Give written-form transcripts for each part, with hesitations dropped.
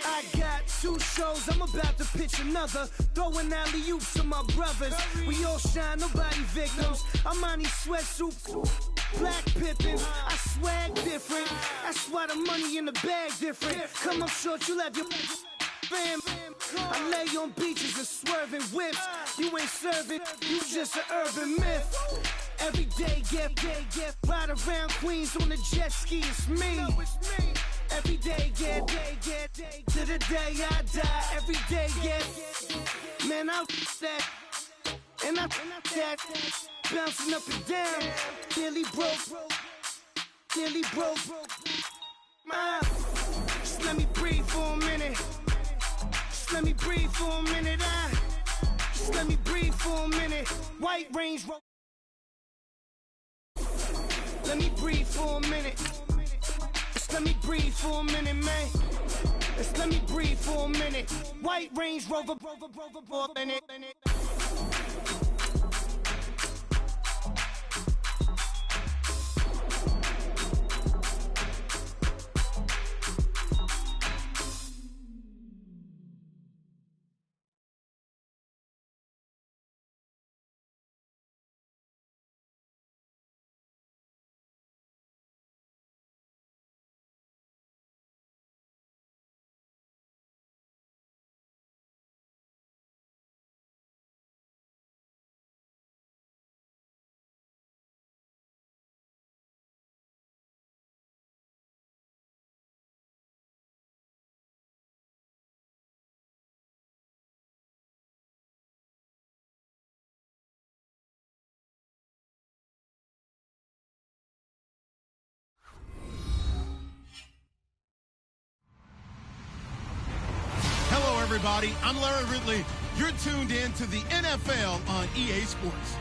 I got 2 shows, I'm about to pitch another. Throwing alley-oops to my brothers. We all shine, nobody victims. I'm on these sweatsuits, black Pippins. I swag different. That's why the money in the bag different. Come up short, you'll have your fam. I lay on beaches and swerving whips. You ain't serving, you just an urban myth. Every day, get ride around Queens on the jet ski, it's me. Every day, get to the day I die. Every day, get man, I that and I that bouncing up and down. Nearly broke. Just let me breathe for a minute. Just let me breathe for a minute. Just let me breathe for a minute. White Range Rover. Let me breathe for a minute. Just let me breathe for a minute, man. Just let me breathe for a minute. White Range Rover, minute. Everybody, I'm Larry Ridley. You're tuned in to the NFL on EA Sports.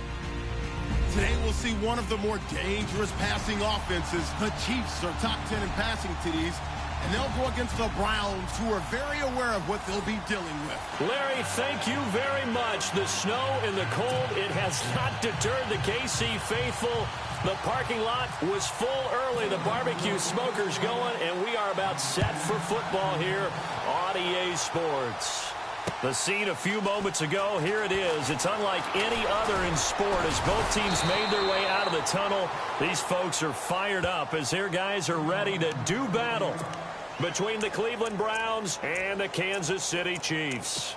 Today we'll see one of the more dangerous passing offenses. The Chiefs are top 10 in passing TDs, and they'll go against the Browns, who are very aware of what they'll be dealing with. Larry, thank you very much. The snow and the cold, it has not deterred the KC faithful. The parking lot was full early. The barbecue smoker's going, and we are about set for football here on EA Sports. The scene a few moments ago, here it is. It's unlike any other in sport as both teams made their way out of the tunnel. These folks are fired up as their guys are ready to do battle between the Cleveland Browns and the Kansas City Chiefs.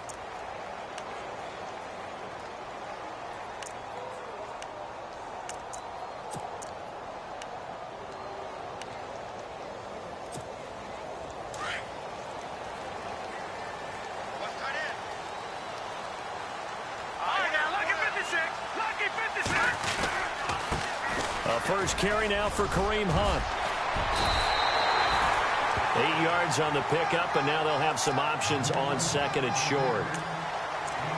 First carry now for Kareem Hunt. 8 yards on the pickup, and now they'll have some options on second and short.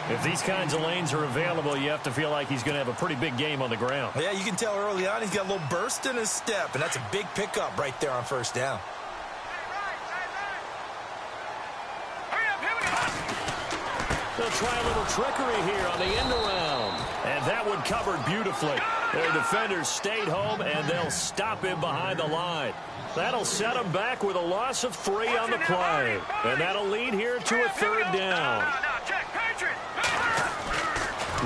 If these kinds of lanes are available, you have to feel like he's going to have a pretty big game on the ground. Yeah, you can tell early on he's got a little burst in his step, and that's a big pickup right there on first down. They'll try a little trickery here on the end around. And that one covered beautifully. Their defenders stayed home, and they'll stop him behind the line. That'll set them back with a loss of 3 on the play. And that'll lead here to a third down.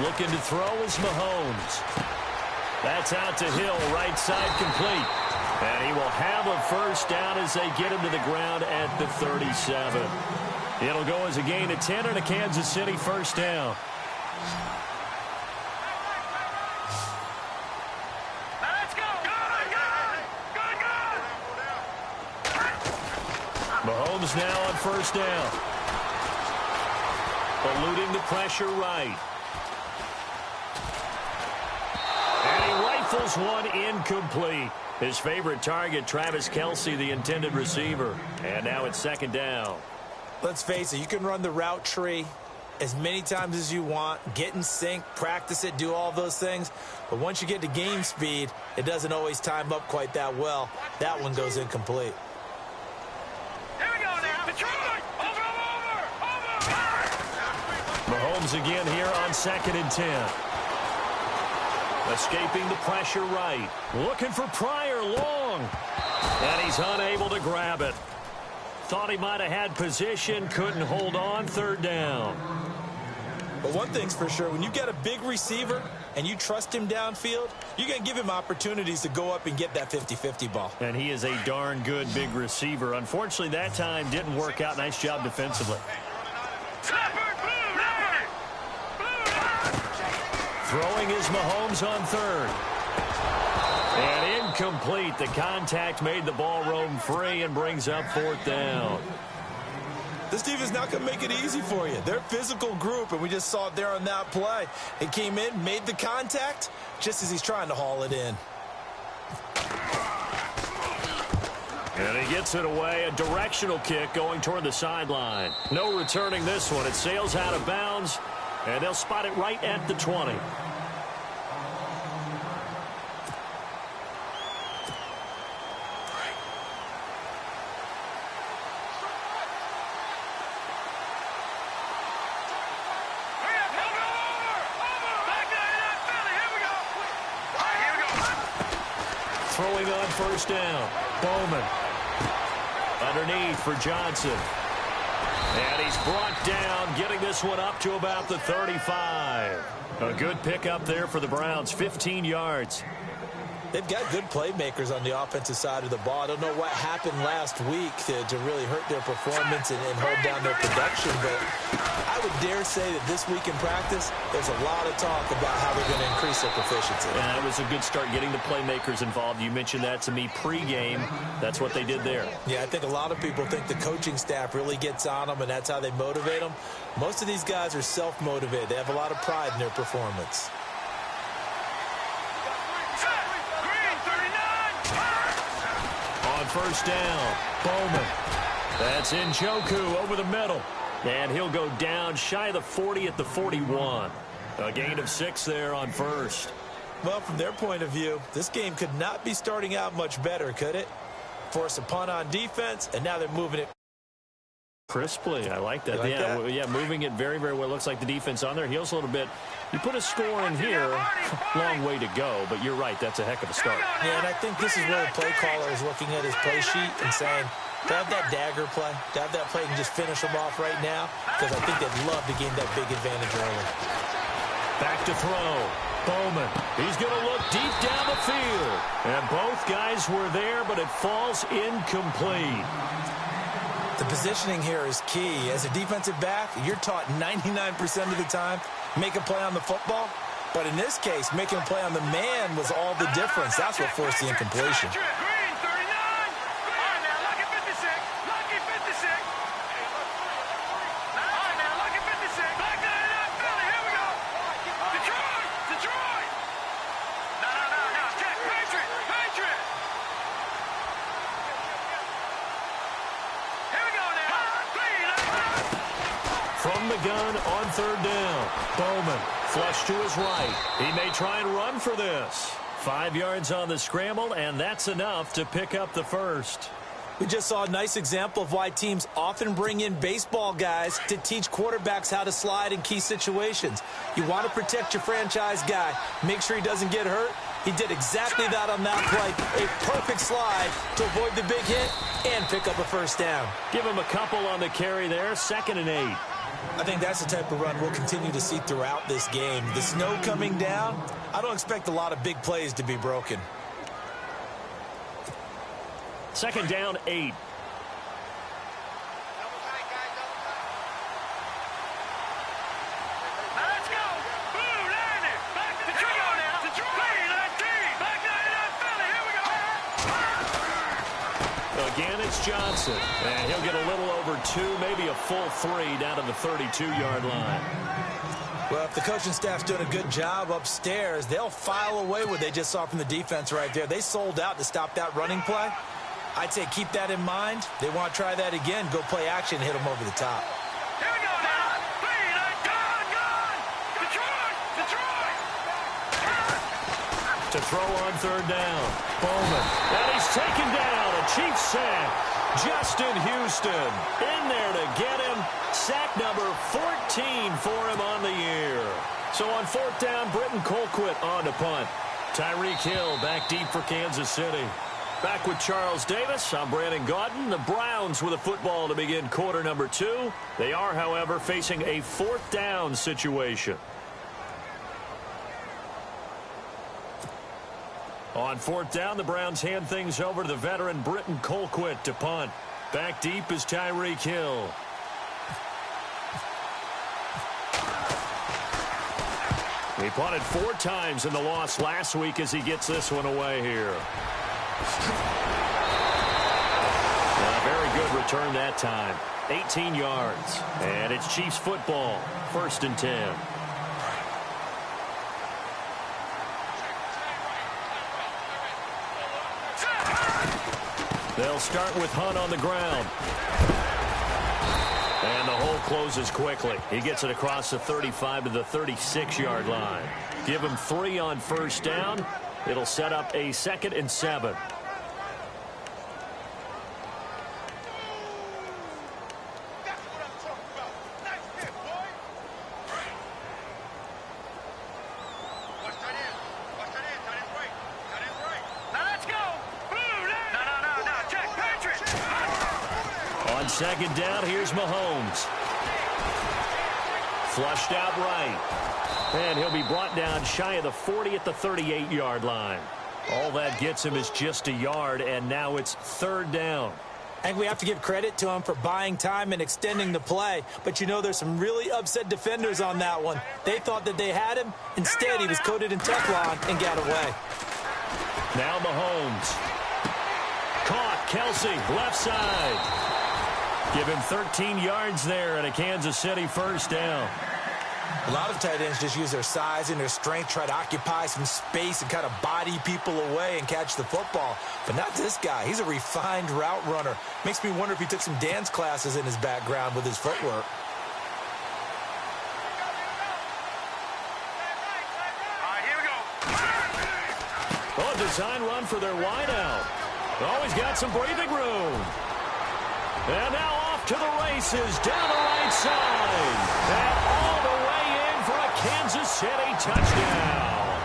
Looking to throw is Mahomes. That's out to Hill, right side complete. And he will have a first down as they get him to the ground at the 37. It'll go as a gain of 10 and a Kansas City first down. Let's go. Mahomes now on first down. Eluding the pressure right. And he rifles one incomplete. His favorite target, Travis Kelce, the intended receiver. And now it's second down. Let's face it, you can run the route tree as many times as you want, get in sync, practice it, do all those things. But once you get to game speed, it doesn't always time up quite that well. That one goes incomplete. Here we go now. Detroit! Over! Mahomes again here on second and 10. Escaping the pressure right. Looking for Pryor long. And he's unable to grab it. Thought he might have had position, couldn't hold on, third down. But one thing's for sure, when you get a big receiver and you trust him downfield, you're going to give him opportunities to go up and get that 50-50 ball. And he is a darn good big receiver. Unfortunately, that time didn't work out. Nice job defensively. Throwing is Mahomes on third. And incomplete. The contact made the ball roam free and brings up fourth down. This team is not going to make it easy for you. They're a physical group, and we just saw it there on that play. It came in, made the contact, just as he's trying to haul it in. And he gets it away. A directional kick going toward the sideline. No returning this one. It sails out of bounds, and they'll spot it right at the 20. Throwing on first down. Bowman. Underneath for Johnson. And he's brought down, getting this one up to about the 35. A good pickup there for the Browns, 15 yards. They've got good playmakers on the offensive side of the ball. I don't know what happened last week to really hurt their performance and hold down their production, but I would dare say that this week in practice, there's a lot of talk about how they're going to increase their proficiency. And that was a good start, getting the playmakers involved. You mentioned that to me pregame. That's what they did there. Yeah, I think a lot of people think the coaching staff really gets on them, and that's how they motivate them. Most of these guys are self-motivated. They have a lot of pride in their performance. On first down, Bowman. That's Njoku over the middle. And he'll go down shy of the 40 at the 41. A gain of 6 there on first. Well, from their point of view, this game could not be starting out much better, could it? Force a punt on defense, and now they're moving it crisply. I like that. Yeah, moving it very, very well. Looks like the defense on their heels a little bit. You put a score in here, long way to go, but you're right. That's a heck of a start. Yeah, and I think this is where the play caller is looking at his play sheet and saying, to have that dagger play, to have that play and just finish them off right now, because I think they'd love to gain that big advantage early. Back to throw. Bowman. He's going to look deep down the field. And both guys were there, but it falls incomplete. The positioning here is key. As a defensive back, you're taught 99% of the time, make a play on the football. But in this case, making a play on the man was all the difference. That's what forced the incompletion. From the gun on third down. Bowman flush to his right. He may try and run for this. 5 yards on the scramble, and that's enough to pick up the first. We just saw a nice example of why teams often bring in baseball guys to teach quarterbacks how to slide in key situations. You want to protect your franchise guy. Make sure he doesn't get hurt. He did exactly that on that play. A perfect slide to avoid the big hit and pick up a first down. Give him a couple on the carry there. 2nd and 8. I think that's the type of run we'll continue to see throughout this game. The snow coming down, I don't expect a lot of big plays to be broken. 2nd down, 8. Again, it's Johnson, and he'll get a little over 2, maybe a full 3 down to the 32-yard line. Well, if the coaching staff's doing a good job upstairs, they'll file away what they just saw from the defense right there. They sold out to stop that running play. I'd say keep that in mind. They want to try that again, go play action, hit them over the top. Here we go now. To throw on third down. Bowman. And he's taken down. A Chiefs sack. Justin Houston in there to get him. Sack number 14 for him on the year. So on 4th down, Britton Colquitt on to punt. Tyreek Hill back deep for Kansas City. Back with Charles Davis. I'm Brandon Gaudin. The Browns with a football to begin quarter number 2. They are, however, facing a 4th down situation. On 4th down, the Browns hand things over to the veteran Britton Colquitt to punt. Back deep is Tyreek Hill. He punted 4 times in the loss last week as he gets this one away here. A very good return that time. 18 yards. And it's Chiefs football. 1st and 10. They'll start with Hunt on the ground. And the hole closes quickly. He gets it across the 35 to the 36-yard line. Give him 3 on 1st down. It'll set up a 2nd and 7. On 2nd down, here's Mahomes. Flushed out right. And he'll be brought down shy of the 40 at the 38-yard line. All that gets him is just a yard, and now it's 3rd down. I think we have to give credit to him for buying time and extending the play. But, you know, there's some really upset defenders on that one. They thought that they had him. Instead, he was coated in Teflon and got away. Now Mahomes. Caught. Kelsey, left side. Give him 13 yards there and a Kansas City 1st down. A lot of tight ends just use their size and their strength, try to occupy some space and kind of body people away and catch the football. But not this guy. He's a refined route runner. Makes me wonder if he took some dance classes in his background with his footwork. Here we go. Oh, design run for their wideout. Always got some breathing room. And now off to the races down the right side. And all the way in for a Kansas City touchdown.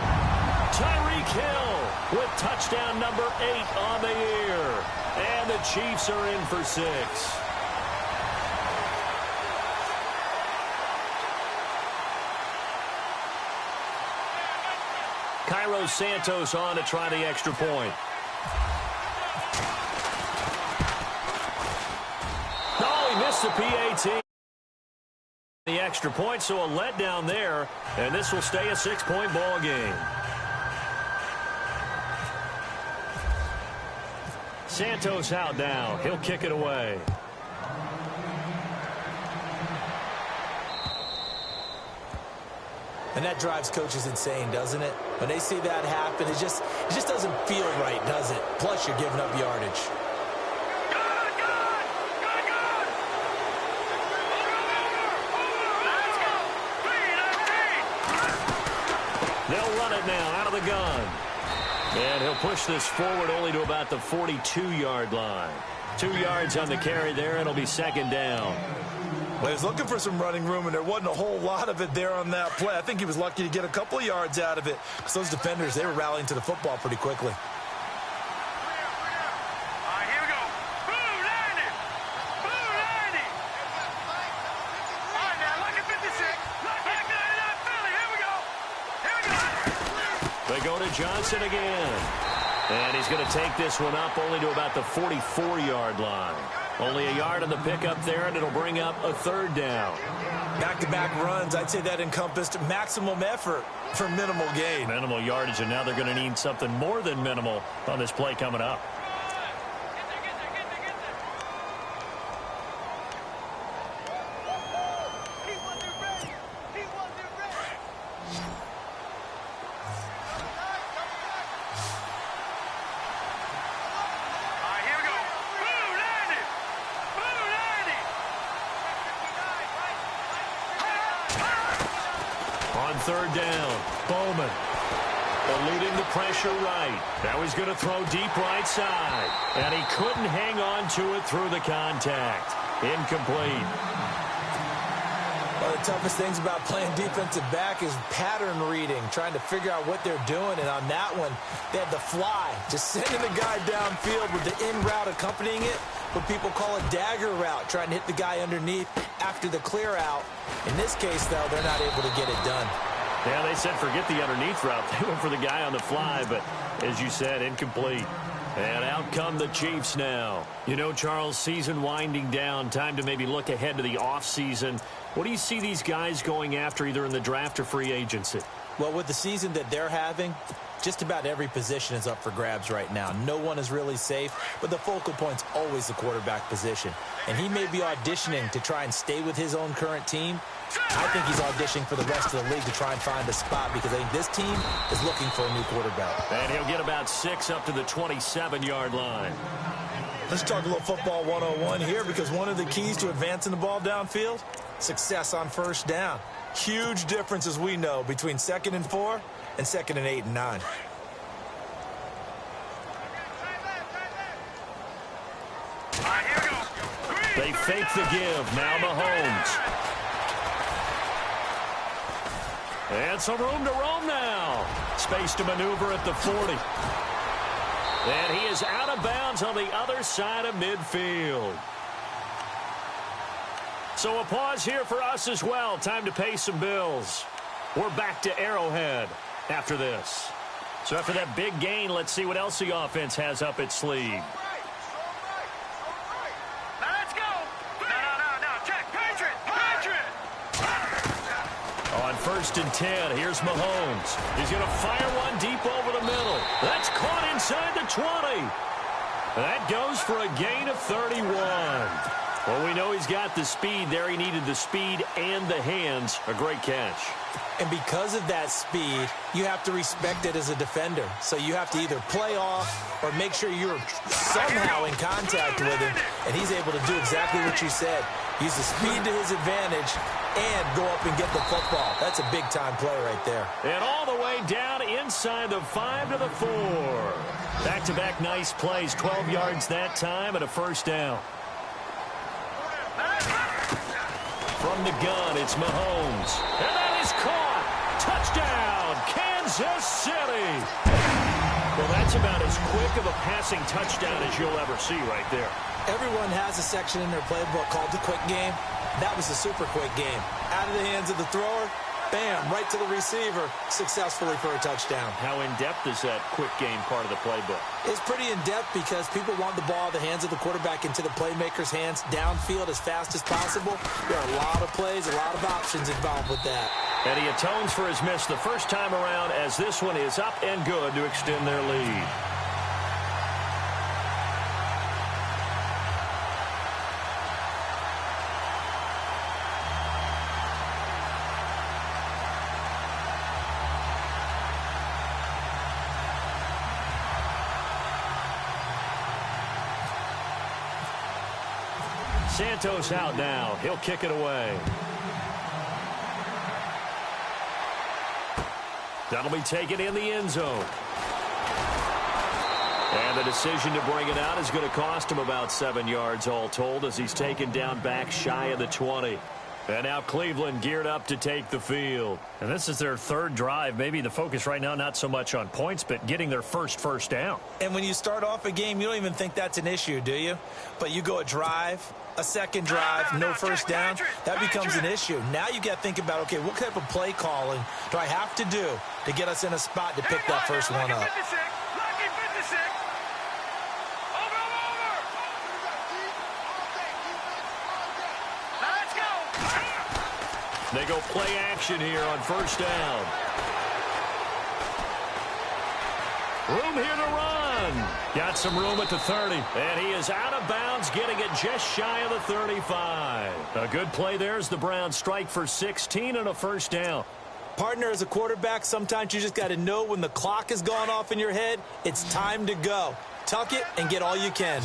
Tyreek Hill with touchdown number 8 on the year. And the Chiefs are in for 6. Cairo Santos on to try the extra point. Missed the PAT. The extra point, so a letdown there, and this will stay a 6-point ball game. Santos out now. He'll kick it away. And that drives coaches insane, doesn't it? When they see that happen, it just doesn't feel right, does it? Plus, you're giving up yardage. They'll run it now out of the gun. And he'll push this forward only to about the 42-yard line. 2 yards on the carry there. It'll be 2nd down. Well, he was looking for some running room, and there wasn't a whole lot of it there on that play. I think he was lucky to get a couple of yards out of it. Because those defenders, they were rallying to the football pretty quickly. Here we go. Blue 90. Blue 90. All right, now, look at 56. Look at 99 Philly. Here we go. Here we go. They go to Johnson again. And he's going to take this one up only to about the 44-yard line. Only a yard on the pickup there, and it'll bring up a 3rd down. Back-to-back runs, I'd say that encompassed maximum effort for minimal gain. Minimal yardage, and now they're going to need something more than minimal on this play coming up. On 3rd down, Bowman eluding the pressure right. Now he's going to throw deep right side. And he couldn't hang on to it through the contact. Incomplete. One of the toughest things about playing defensive back is pattern reading, trying to figure out what they're doing. And on that one, they had the fly, just sending the guy downfield with the in route accompanying it, what people call a dagger route, trying to hit the guy underneath after the clear out. In this case, though, they're not able to get it done. Yeah, they said forget the underneath route. They went for the guy on the fly, but as you said, incomplete. And out come the Chiefs now. You know, Charles, season winding down, time to maybe look ahead to the offseason. What do you see these guys going after either in the draft or free agency? Well, with the season that they're having, just about every position is up for grabs right now. No one is really safe, but the focal point's always the quarterback position. And he may be auditioning to try and stay with his own current team. I think he's auditioning for the rest of the league to try and find a spot because I think this team is looking for a new quarterback. And he'll get about 6 up to the 27-yard line. Let's talk a little football 101 here because one of the keys to advancing the ball downfield, success on first down. Huge difference, as we know, between 2nd and 4 and 2nd and 8 and 9. They fake the give. Now Mahomes. And some room to roam now. Space to maneuver at the 40. And he is out of bounds on the other side of midfield. So a pause here for us as well. Time to pay some bills. We're back to Arrowhead after this. So after that big gain, let's see what else the offense has up its sleeve. On 1st and 10, here's Mahomes. He's going to fire one deep over the middle. That's caught inside the 20. That goes for a gain of 31. Well, we know he's got the speed there. He needed the speed and the hands. A great catch. And because of that speed, you have to respect it as a defender. So you have to either play off or make sure you're somehow in contact with him. And he's able to do exactly what you said. Use the speed to his advantage and go up and get the football. That's a big-time play right there. And all the way down inside the 5 to the 4. Back-to-back nice plays. 12 yards that time and a first down. From the gun, it's Mahomes. And that is caught. Touchdown, Kansas City. Well, that's about as quick of a passing touchdown as you'll ever see right there. Everyone has a section in their playbook called the quick game. That was the super quick game. Out of the hands of the thrower, bam, right to the receiver, successfully for a touchdown. How in-depth is that quick game part of the playbook? It's pretty in-depth because people want the ball, the hands of the quarterback into the playmaker's hands, downfield as fast as possible. There are a lot of plays, a lot of options involved with that. And he atones for his miss the first time around as this one is up and good to extend their lead. Santos out now. He'll kick it away. That'll be taken in the end zone. And the decision to bring it out is going to cost him about 7 yards all told as he's taken down back shy of the 20. And now Cleveland geared up to take the field. And this is their third drive. Maybe the focus right now not so much on points, but getting their first down. And when you start off a game, you don't even think that's an issue, do you? But you go a drive, a second drive, no first down, that becomes an issue. Now you got to think about, okay, what type of play calling do I have to do to get us in a spot to pick that first one up? They go play action here on first down. Room here to run. Got some room at the 30. And he is out of bounds, getting it just shy of the 35. A good play there as the Browns strike for 16 and a first down. Partner, as a quarterback, sometimes you just got to know when the clock has gone off in your head, it's time to go. Tuck it and get all you can.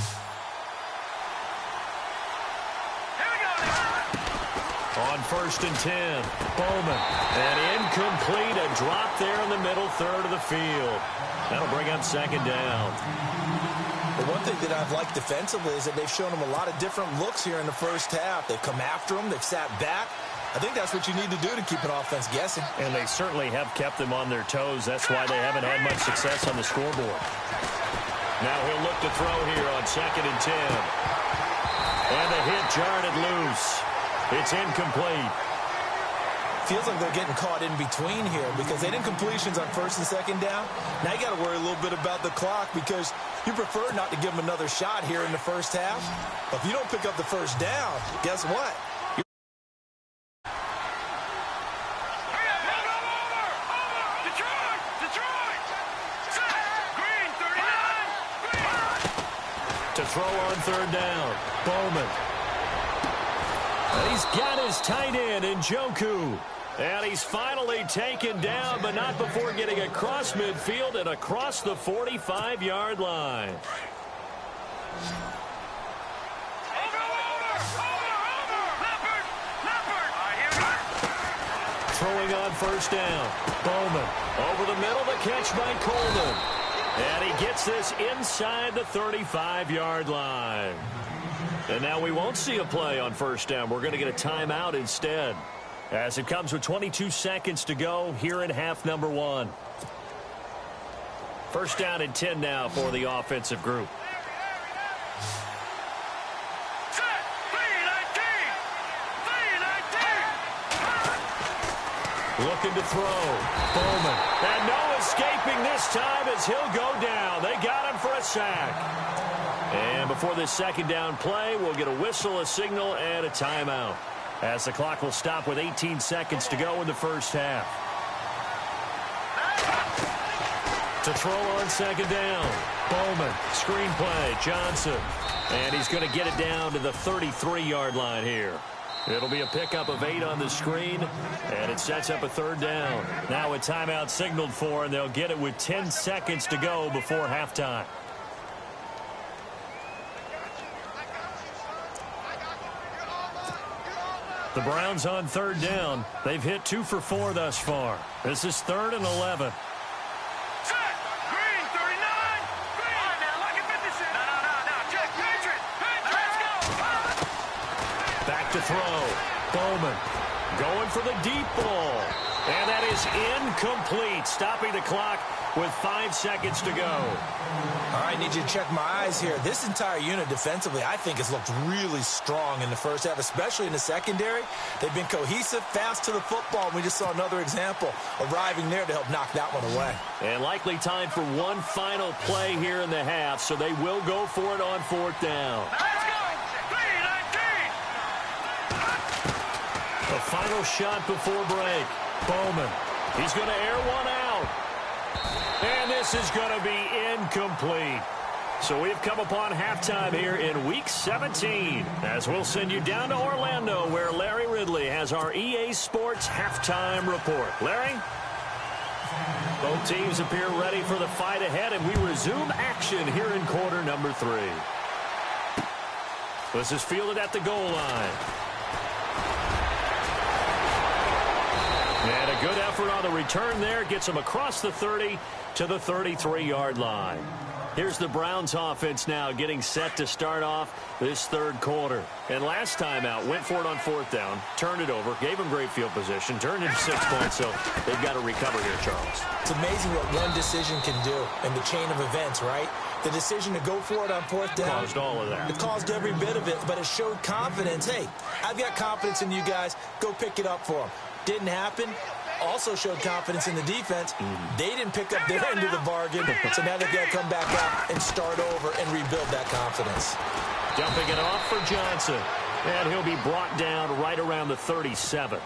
On 1st and 10, Bowman. And incomplete, a drop there in the middle third of the field. That'll bring up second down. The one thing that I've liked defensively is that they've shown them a lot of different looks here in the first half. They've come after them, they've sat back, I think that's what you need to do to keep an offense guessing. And they certainly have kept them on their toes. That's why they haven't had much success on the scoreboard. Now he'll look to throw here on 2nd and 10. And the hit jarred it loose. It's incomplete. Feels like they're getting caught in between here because they didn't completions on 1st and 2nd down. Now you got to worry a little bit about the clock because you prefer not to give them another shot here in the first half. But if you don't pick up the first down, guess what? To throw on 3rd down, Bowman. And he's got his tight end, Njoku. And he's finally taken down, but not before getting across midfield and across the 45-yard line. Throwing on 1st down, Bowman. Over the middle, the catch by Coleman. And he gets this inside the 35-yard line. And now we won't see a play on 1st down. We're going to get a timeout instead. As it comes with 22 seconds to go here in half number 1. 1st down and 10 now for the offensive group. Looking to throw. Bowman. And no escaping this time as he'll go down. They got him for a sack. And before this 2nd down play, we'll get a whistle, a signal, and a timeout. As the clock will stop with 18 seconds to go in the first half. To throw on 2nd down. Bowman. Screen play. Johnson. And he's going to get it down to the 33-yard line here. It'll be a pickup of 8 on the screen, and it sets up a 3rd down. Now a timeout signaled for, and they'll get it with 10 seconds to go before halftime. The Browns on 3rd down. They've hit 2 for 4 thus far. This is 3rd and 11. Back to throw. Bowman going for the deep ball. And that is incomplete, stopping the clock with 5 seconds to go. All right, need you to check my eyes here. This entire unit defensively, I think, has looked really strong in the first half, especially in the secondary. They've been cohesive, fast to the football. We just saw another example arriving there to help knock that one away. And likely time for one final play here in the half, so they will go for it on 4th down. The final shot before break. Bowman. He's going to air one out. And this is going to be incomplete. So we've come upon halftime here in Week 17. As we'll send you down to Orlando, where Larry Ridley has our EA Sports Halftime Report. Larry? Both teams appear ready for the fight ahead, and we resume action here in quarter number 3. This is fielded at the goal line. And a good effort on the return there. Gets him across the 30 to the 33-yard line. Here's the Browns offense now getting set to start off this 3rd quarter. And last time out, went for it on 4th down, turned it over, gave them great field position, turned into 6 points, so they've got to recover here, Charles. It's amazing what one decision can do in the chain of events, right? The decision to go for it on 4th down. Caused all of that. It caused every bit of it, but it showed confidence. Hey, I've got confidence in you guys. Go pick it up for them. Didn't happen. Also showed confidence in the defense. They didn't pick up their end of the bargain, so now they've got to come back out and start over and rebuild that confidence. Dumping it off for Johnson. And he'll be brought down right around the 37.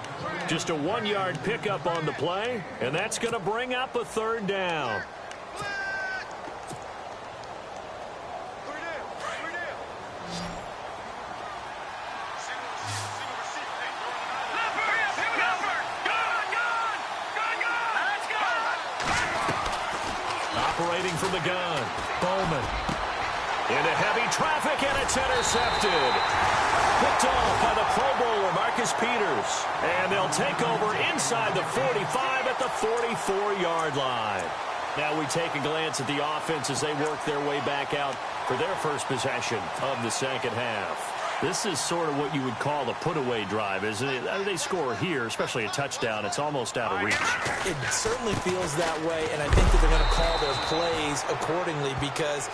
Just a 1-yard pickup on the play, and that's going to bring up a 3rd down. Operating from the gun, Bowman. Into heavy traffic, and it's intercepted. Picked off by the Pro Bowler, Marcus Peters. And they'll take over inside the 45 at the 44-yard line. Now we take a glance at the offense as they work their way back out for their first possession of the 2nd half. This is sort of what you would call a put-away drive, isn't it? They score here, especially a touchdown. It's almost out of reach. It certainly feels that way, and I think that they're going to call their plays accordingly because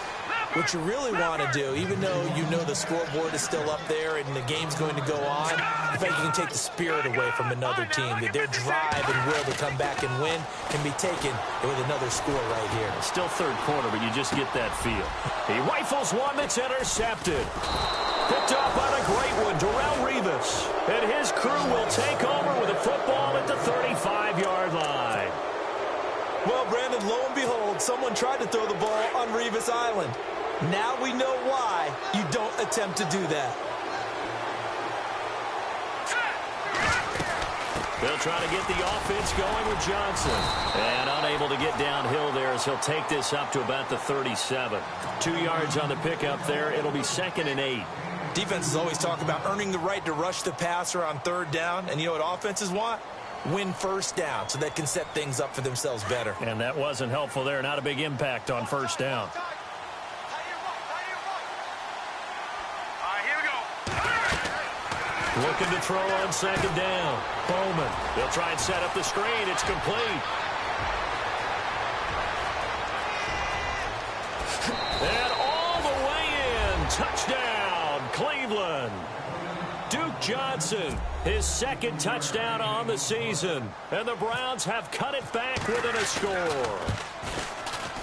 what you really want to do, even though you know the scoreboard is still up there and the game's going to go on, I think you can take the spirit away from another team. That their drive and will to come back and win can be taken with another score right here. Still third quarter, but you just get that feel. He rifles one that's intercepted. Picked up on a great one, Darrelle Revis. And his crew will take over with a football at the 35-yard line. Well, Brandon, lo and behold, someone tried to throw the ball on Revis Island. Now we know why you don't attempt to do that. They'll try to get the offense going with Johnson. And unable to get downhill there as he'll take this up to about the 37. 2 yards on the pickup there. It'll be 2nd and 8. Defenses always talk about earning the right to rush the passer on 3rd down. And you know what offenses want? Win 1st down so they can set things up for themselves better. And that wasn't helpful there. Not a big impact on 1st down. Looking to throw on 2nd down. Bowman. They'll try and set up the screen. It's complete. And all the way in. Touchdown, Cleveland. Duke Johnson, his 2nd touchdown on the season. And the Browns have cut it back within a score.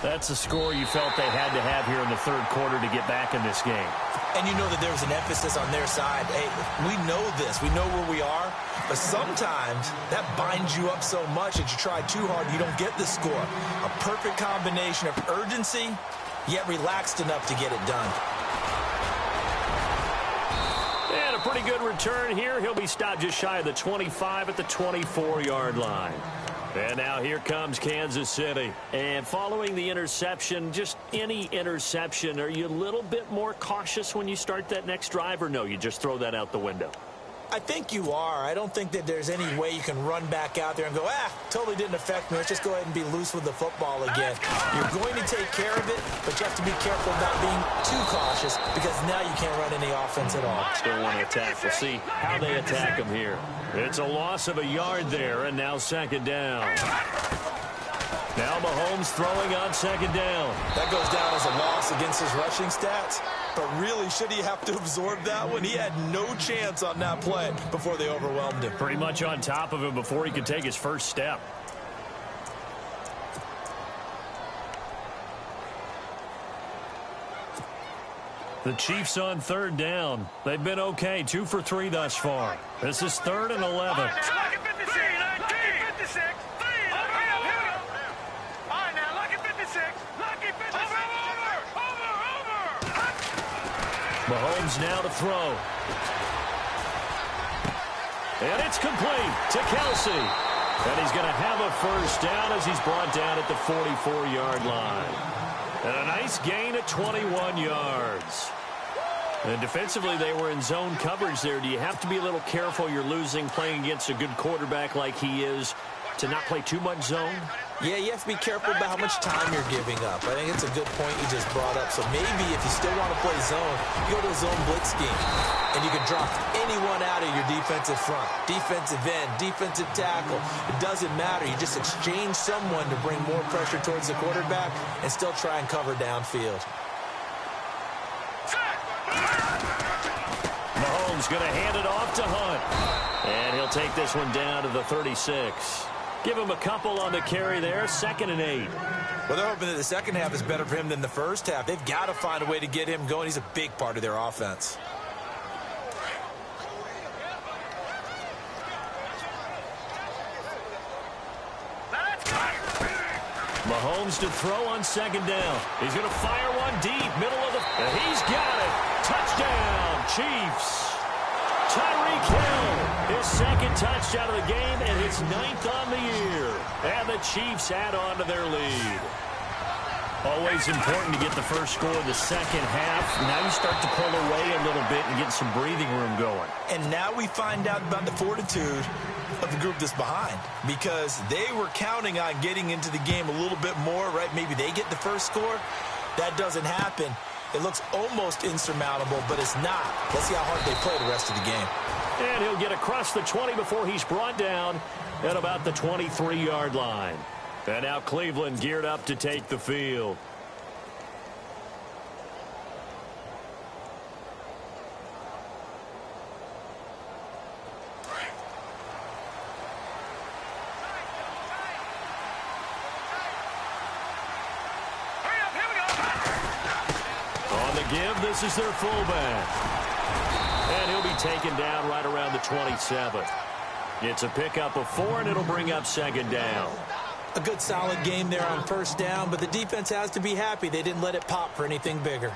That's a score you felt they had to have here in the 3rd quarter to get back in this game. And you know that there was an emphasis on their side. Hey, we know this. We know where we are. But sometimes that binds you up so much that you try too hard, you don't get the score. A perfect combination of urgency, yet relaxed enough to get it done. And a pretty good return here. He'll be stopped just shy of the 25 at the 24-yard line. And now here comes Kansas City. And following the interception, just any interception, are you a little bit more cautious when you start that next drive, or no, you just throw that out the window? I think you are. I don't think that there's any way you can run back out there and go, totally didn't affect me. Let's just go ahead and be loose with the football again. You're going to take care of it, but you have to be careful about being too cautious because now you can't run any offense at all. Still want to attack. We'll see how they attack him here. It's a loss of a yard there, and now 2nd down. Now Mahomes throwing on 2nd down. That goes down as a loss against his rushing stats. But really, should he have to absorb that one? He had no chance on that play before they overwhelmed him. Pretty much on top of him before he could take his first step. The Chiefs on 3rd down. They've been okay, 2 for 3 thus far. This is 3rd and 11. Mahomes now to throw. And it's complete to Kelsey. And he's going to have a 1st down as he's brought down at the 44-yard line. And a nice gain at 21 yards. And defensively, they were in zone coverage there. Do you have to be a little careful? You're losing playing against a good quarterback like he is to not play too much zone? Yeah, you have to be careful about how much time you're giving up. I think it's a good point you just brought up. So maybe if you still want to play zone, you go to a zone blitz scheme. And you can drop anyone out of your defensive front. Defensive end, defensive tackle. It doesn't matter. You just exchange someone to bring more pressure towards the quarterback and still try and cover downfield. Mahomes going to hand it off to Hunt. And he'll take this one down to the 36. Give him a couple on the carry there, 2nd and 8. Well, they're hoping that the second half is better for him than the first half. They've got to find a way to get him going. He's a big part of their offense. Mahomes to throw on 2nd down. He's going to fire one deep, middle of the... And he's got it. Touchdown, Chiefs. Tyreek Hill, his 2nd touchdown of the game and his 9th on the year. And the Chiefs add on to their lead. Always important to get the first score of the second half. Now you start to pull away a little bit and get some breathing room going. And now we find out about the fortitude of the group that's behind, because they were counting on getting into the game a little bit more, right? Maybe they get the first score. That doesn't happen. It looks almost insurmountable, but it's not. Let's see how hard they play the rest of the game. And he'll get across the 20 before he's brought down at about the 23-yard line. And now Cleveland geared up to take the field. Give, this is their fullback. And he'll be taken down right around the 27. It's a pickup of 4, and it'll bring up second down. A good solid game there on first down, but the defense has to be happy they didn't let it pop for anything bigger.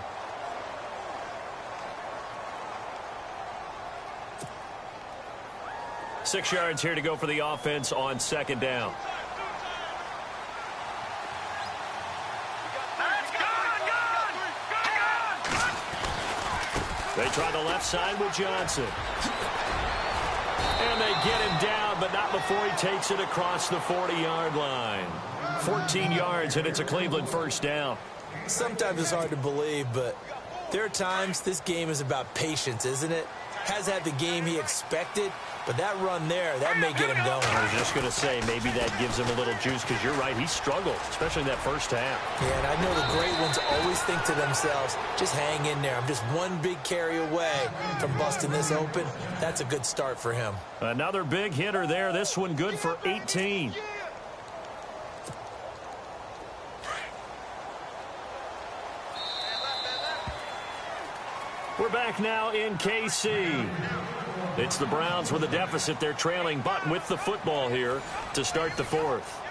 Six yards here to go for the offense on second down. They try the left side with Johnson. And they get him down, but not before he takes it across the 40-yard line. 14 yards, and it's a Cleveland first down. Sometimes it's hard to believe, but there are times this game is about patience, isn't it? Has had the game he expected, but that run there, that may get him going. I was just going to say, maybe that gives him a little juice, because you're right, he struggled, especially in that first half. Yeah, and I know the great ones always think to themselves, just hang in there. I'm just one big carry away from busting this open. That's a good start for him. Another big hitter there. This one good for 18. We're back now in KC. It's the Browns with a deficit. They're trailing, but with the football here to start the fourth.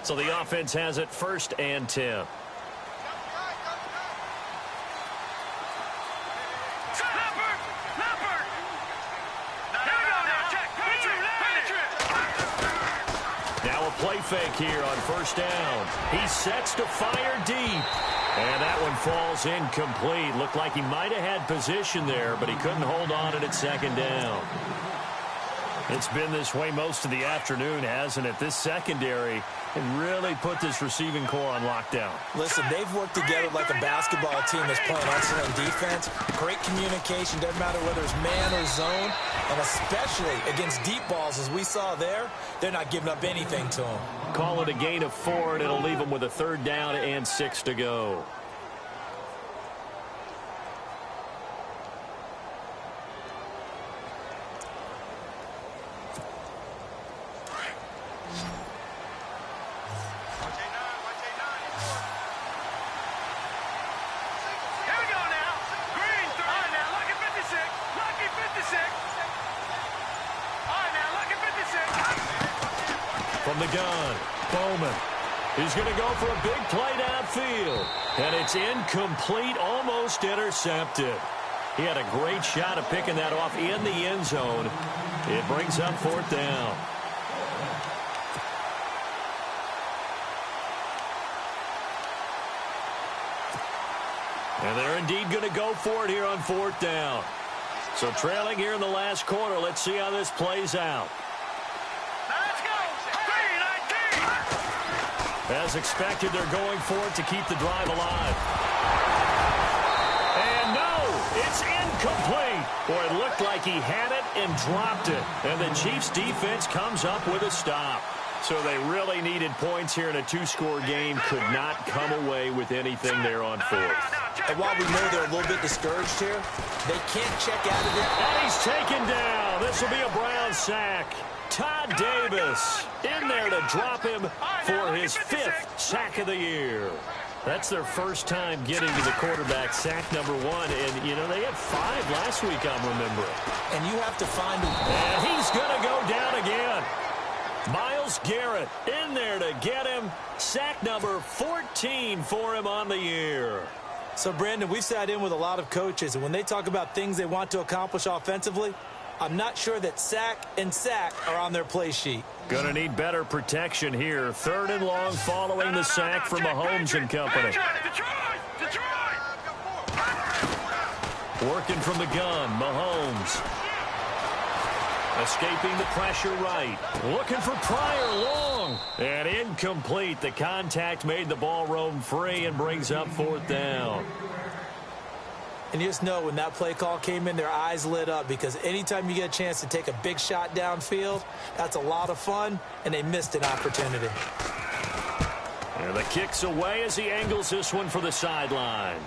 So the offense has it 1st and 10. Play fake here on first down. He sets to fire deep. And that one falls incomplete. Looked like he might have had position there, but he couldn't hold on to it at second down. It's been this way most of the afternoon, hasn't it? This secondary can really put this receiving core on lockdown. Listen, they've worked together like a basketball team that's playing excellent defense. Great communication, doesn't matter whether it's man or zone. And especially against deep balls, as we saw there, they're not giving up anything to them. Call it a gain of 4, and it'll leave them with a 3rd down and 6 to go. From the gun, Bowman. He's going to go for a big play downfield. And it's incomplete, almost intercepted. He had a great shot of picking that off in the end zone. It brings up 4th down. And they're indeed going to go for it here on 4th down. So trailing here in the last quarter, let's see how this plays out. As expected, they're going for it to keep the drive alive. And no, it's incomplete. Boy, it looked like he had it and dropped it. And the Chiefs defense comes up with a stop. So they really needed points here in a 2-score game. Could not come away with anything there on 4th. And while we know they're a little bit discouraged here, they can't check out of it. And he's taken down. This will be a Brown sack. Todd Davis in there to drop him for his 5th sack of the year. That's their first time getting to the quarterback, sack number 1. And, you know, they had 5 last week, I'm remembering. And you have to find him. And he's going to go down again. Myles Garrett in there to get him. Sack number 14 for him on the year. So, Brandon, we've sat in with a lot of coaches, and when they talk about things they want to accomplish offensively, I'm not sure that sack and sack are on their play sheet. Going to need better protection here. 3rd and long following the sack from Mahomes and company. Working from the gun, Mahomes. Escaping the pressure right. Looking for Pryor long. And incomplete. The contact made the ball roam free and brings up 4th down. And you just know when that play call came in, their eyes lit up, because anytime you get a chance to take a big shot downfield, that's a lot of fun, and they missed an opportunity. And the kick's away as he angles this one for the sideline.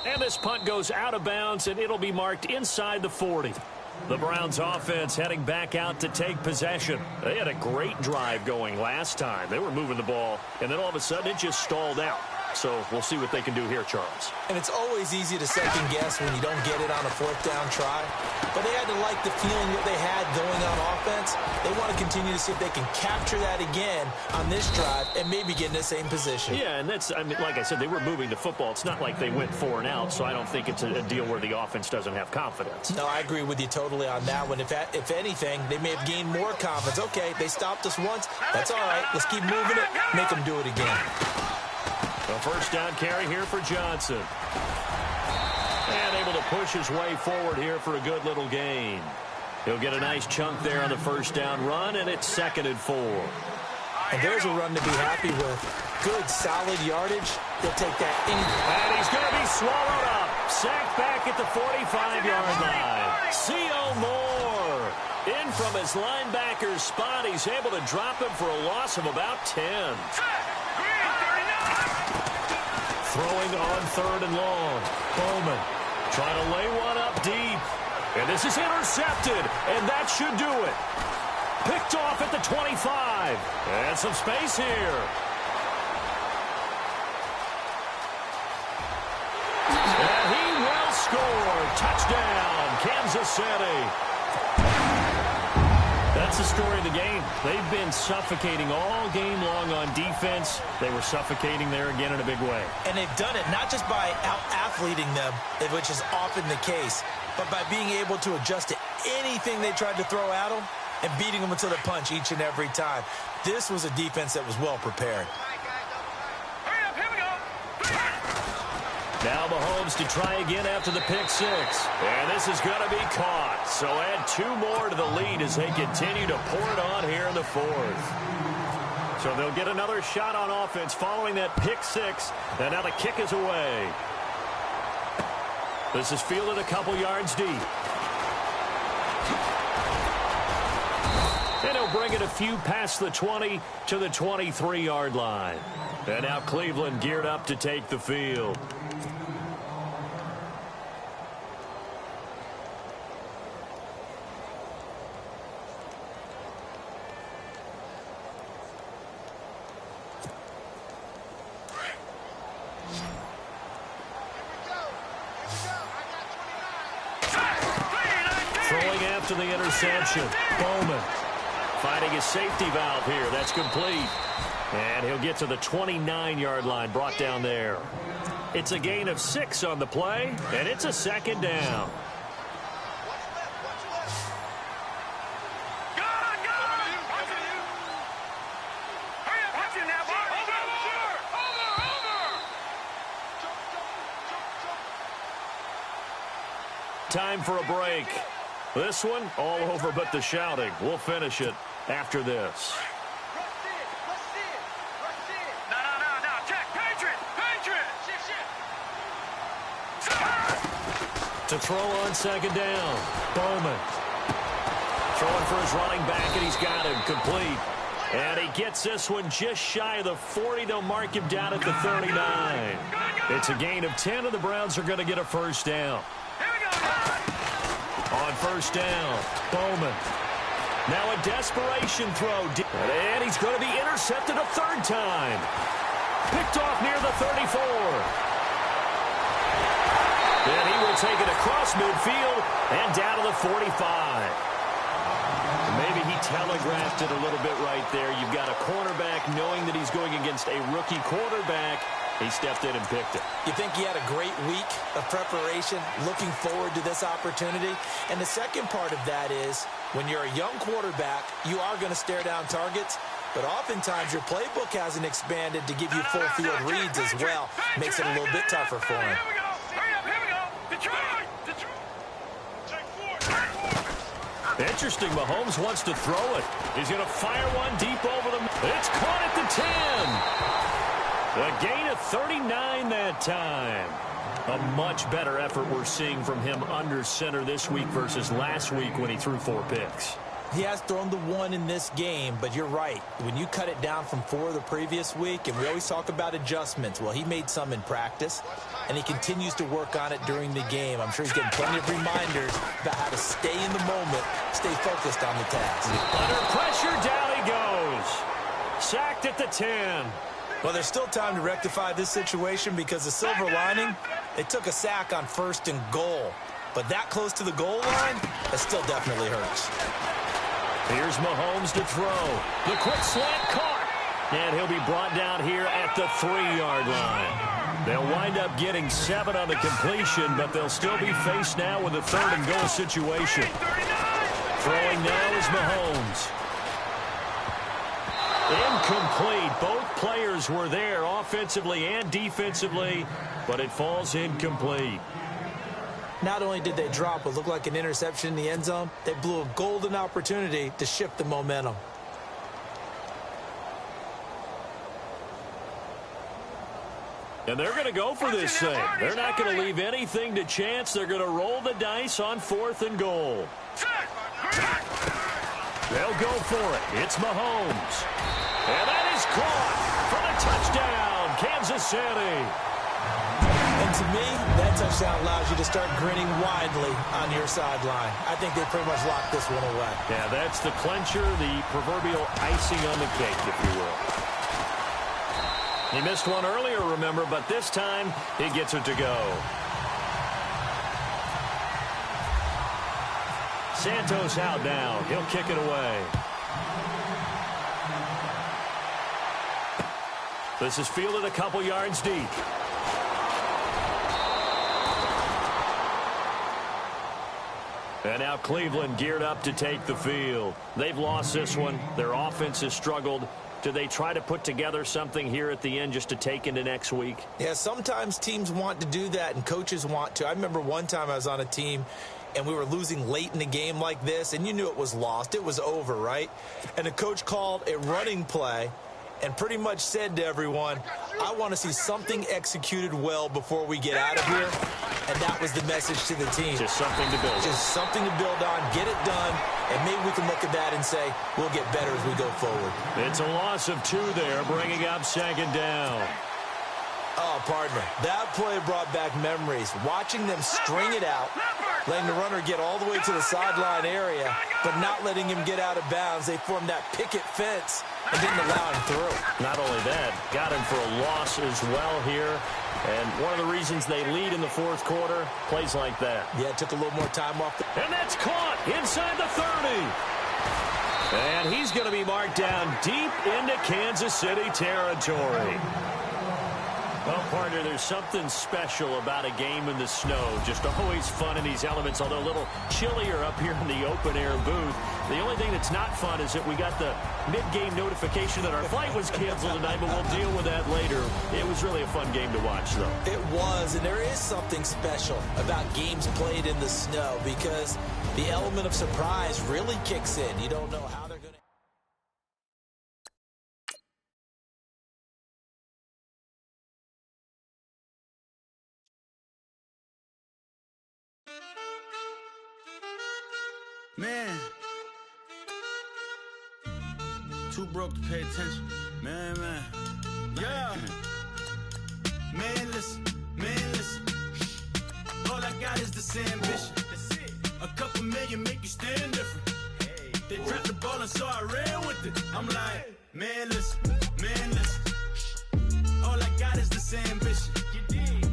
And this punt goes out of bounds, and it'll be marked inside the 40. The Browns offense heading back out to take possession. They had a great drive going last time. They were moving the ball, and then all of a sudden it just stalled out. So we'll see what they can do here, Charles. And it's always easy to second guess when you don't get it on a 4th down try. But they had to like the feeling that they had going on offense. They want to continue to see if they can capture that again on this drive and maybe get in the same position. Yeah, and that's, I mean, like I said, they were moving the football. It's not like they went 4 and out, so I don't think it's a deal where the offense doesn't have confidence. No, I agree with you totally on that one. If anything, they may have gained more confidence. Okay, they stopped us once. That's all right. Let's keep moving it. Make them do it again. A 1st down carry here for Johnson. And able to push his way forward here for a good little gain. He'll get a nice chunk there on the 1st down run, and it's 2nd and 4. And there's a run to be happy with. Good, solid yardage. He'll take that anytime. And he's going to be swallowed up. Sacked back at the 45-yard line. C.O. Moore in from his linebacker's spot. He's able to drop him for a loss of about 10. Throwing on 3rd and long. Bowman trying to lay one up deep. And this is intercepted. And that should do it. Picked off at the 25. And some space here. And he will score. Touchdown, Kansas City. That's the story of the game. They've been suffocating all game long on defense. They were suffocating there again in a big way. And they've done it not just by out-athleting them, which is often the case, but by being able to adjust to anything they tried to throw at them and beating them to the punch each and every time. This was a defense that was well prepared. Now Mahomes to try again after the pick 6. And this is going to be caught. So add 2 more to the lead as they continue to pour it on here in the 4th. So they'll get another shot on offense following that pick 6. And now the kick is away. This is fielded a couple yards deep. And he'll bring it a few past the 20 to the 23-yard line. And now Cleveland geared up to take the field. To the interception. Bowman finding his safety valve here. That's complete. And he'll get to the 29-yard line, brought down there. It's a gain of 6 on the play, and it's a 2nd down. Time for a break. This one, all over but the shouting. We'll finish it after this. No. Check. Patriot. To throw on 2nd down. Bowman. Throwing for his running back, and he's got him complete. And he gets this one just shy of the 40. They'll mark him down at the 39. It's a gain of 10, and the Browns are going to get a 1st down. On 1st down, Bowman. Now a desperation throw. And he's going to be intercepted a 3rd time. Picked off near the 34. And he will take it across midfield and down to the 45. Maybe he telegraphed it a little bit right there. You've got a cornerback knowing that he's going against a rookie quarterback. He stepped in and picked it. You think he had a great week of preparation, looking forward to this opportunity? And the second part of that is, when you're a young quarterback, you are going to stare down targets, but oftentimes your playbook hasn't expanded to give you full field reads as well. Makes it a little bit tougher for him. Here we go. Hurry up. Here we go. Detroit. Interesting, Mahomes wants to throw it. He's going to fire one deep over the... It's caught at the 10. A gain of 39 that time. A much better effort we're seeing from him under center this week versus last week when he threw 4 picks. He has thrown the 1 in this game, but you're right. When you cut it down from 4 the previous week, and we always talk about adjustments, well, he made some in practice, and he continues to work on it during the game. I'm sure he's getting plenty of reminders about how to stay in the moment, stay focused on the task. Under pressure, down he goes. Sacked at the 10. Well, there's still time to rectify this situation because the silver lining, they took a sack on 1st and goal. But that close to the goal line, that still definitely hurts. Here's Mahomes to throw. The quick slant caught. And he'll be brought down here at the 3-yard line. They'll wind up getting 7 on the completion, but they'll still be faced now with a 3rd and goal situation. Throwing now is Mahomes. Incomplete. Both players were there offensively and defensively, but it falls incomplete. Not only did they drop what looked like an interception in the end zone, they blew a golden opportunity to shift the momentum. And they're going to go for this thing. They're not going to leave anything to chance. They're going to roll the dice on 4th and goal. They'll go for it. It's Mahomes. And that is caught for the touchdown, Kansas City. And to me, that touchdown allows you to start grinning widely on your sideline. I think they pretty much locked this one away. Yeah, that's the clincher, the proverbial icing on the cake, if you will. He missed one earlier, remember, but this time he gets it to go. Santos out now. He'll kick it away. This is fielded a couple yards deep. And now Cleveland geared up to take the field. They've lost this one. Their offense has struggled. Do they try to put together something here at the end just to take into next week? Yeah, sometimes teams want to do that and coaches want to. I remember one time I was on a team and we were losing late in the game like this, and you knew it was lost. It was over, right? And the coach called a running play and pretty much said to everyone, I want to see something executed well before we get out of here. And that was the message to the team. Just something to build on. Just something to build on, get it done, and maybe we can look at that and say, we'll get better as we go forward. It's a loss of 2 there, bringing up 2nd down. Oh, pardon me. That play brought back memories. Watching them string it out, letting the runner get all the way to the sideline area, but not letting him get out of bounds. They formed that picket fence and didn't allow him through. Not only that, got him for a loss as well here. And one of the reasons they lead in the 4th quarter, plays like that. Yeah, it took a little more time off. And that's caught inside the 30. And he's going to be marked down deep into Kansas City territory. Well, partner, there's something special about a game in the snow. Just always fun in these elements, although a little chillier up here in the open-air booth. The only thing that's not fun is that we got the mid-game notification that our flight was canceled tonight, but we'll deal with that later. It was really a fun game to watch, though. It was, and there is something special about games played in the snow because the element of surprise really kicks in. You don't know how they're going to... Man, too broke to pay attention. Man. Yeah. Man, listen. All I got is this ambition. A couple million make you stand different. They dropped the ball and so I ran with it. I'm like, man, listen. All I got is this ambition.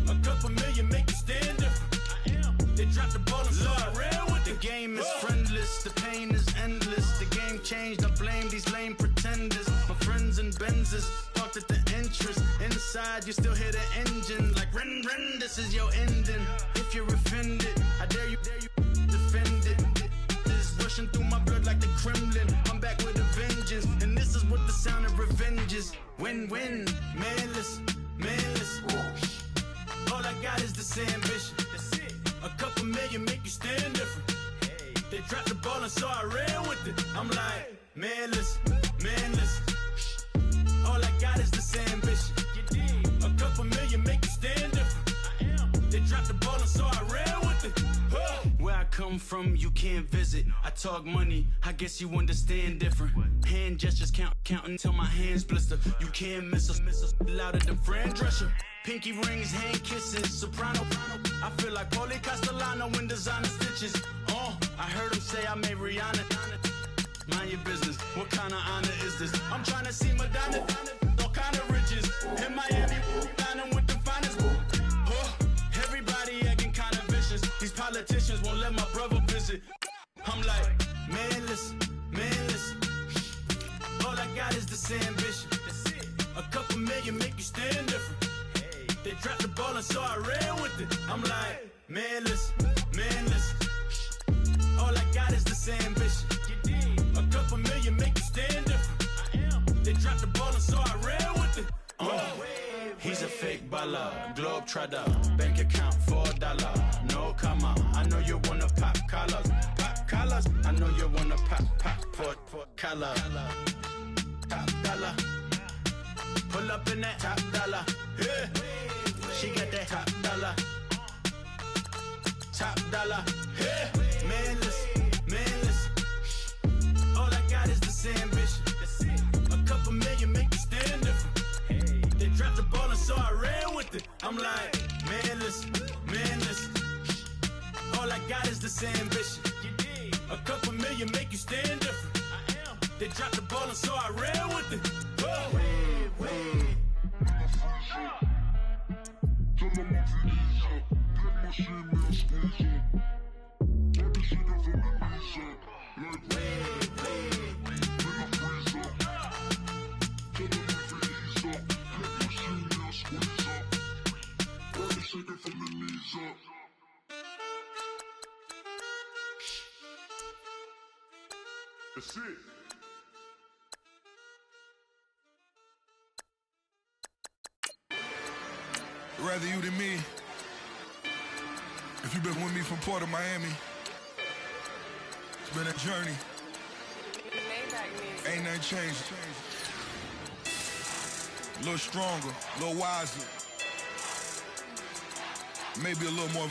A couple million make you stand different. They dropped the ball and so I ran with it. The game is friendless, the pain is endless. The game changed, I blame these lame pretenders. My friends in Benzes, parked at the entrance. Inside, you still hear the engine. Like, ren, this is your ending. If you're offended, I dare you defend it. This is rushing through my blood like the Kremlin. I'm back with a vengeance, and this is what the sound of revenge is. Win-win, man, listen. All I got is this ambition. A couple million make you stand different. They dropped the ball and so I ran with it. I'm like, man, listen. All I got is this ambition. A couple million make you stand different. They dropped the ball and so I ran with it. Where I come from, you can't visit. I talk money, I guess you understand different. Hand gestures counting till my hands blister. You can't miss us louder than Fran Drescher. Pinky rings, hand kisses, soprano. I feel like Paulie Castellano in designer stitches. I heard him say I made Rihanna. Mind your business, what kind of honor is this? I'm trying to see Madonna, all kind of riches. In Miami, dining with the finest. Everybody acting kind of vicious. These politicians won't let my brother visit. I'm like, man, listen. All I got is this ambition. A couple million make you stand different. They dropped the ball and so I ran with it. I'm like, man, listen. All I got is this ambition. A couple million make you stand different. They dropped the ball and so I ran with it. He's a fake baller, globe trotter, bank account $4. No comma, I know you wanna pop collars. I know you wanna pop collar. Top dollar, pull up in that top dollar. Yeah. She got that top dollar. Yeah. Man, listen. All I got is this ambition. A couple million make you stand different. They dropped the ball and so I ran with it. I'm like, man, listen. All I got is this ambition. A couple million make you stand different. They dropped the ball and so I ran with it. That's it. Rather you than me. If you've been with me from Port of Miami, it's been a journey. Ain't nothing changed. A little stronger, a little wiser. Maybe a little more.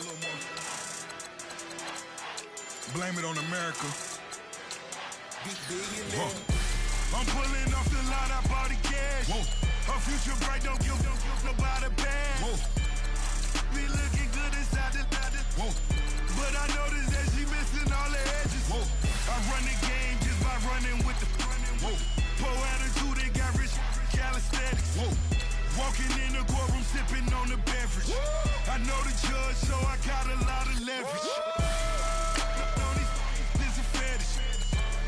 Blame it on America. I'm pulling off the lot, I bought the cash. Whoa. Her future bright, don't give nobody bad. Whoa. Be looking good inside the whoa. But I noticed that she missing all the edges. Whoa. I run the game just by running with the whoa. Poor attitude, they got rich calisthenics. Whoa. Walking in the courtroom, sipping on the beverage. Whoa. I know the judge, so I got a lot of leverage. This a fetish.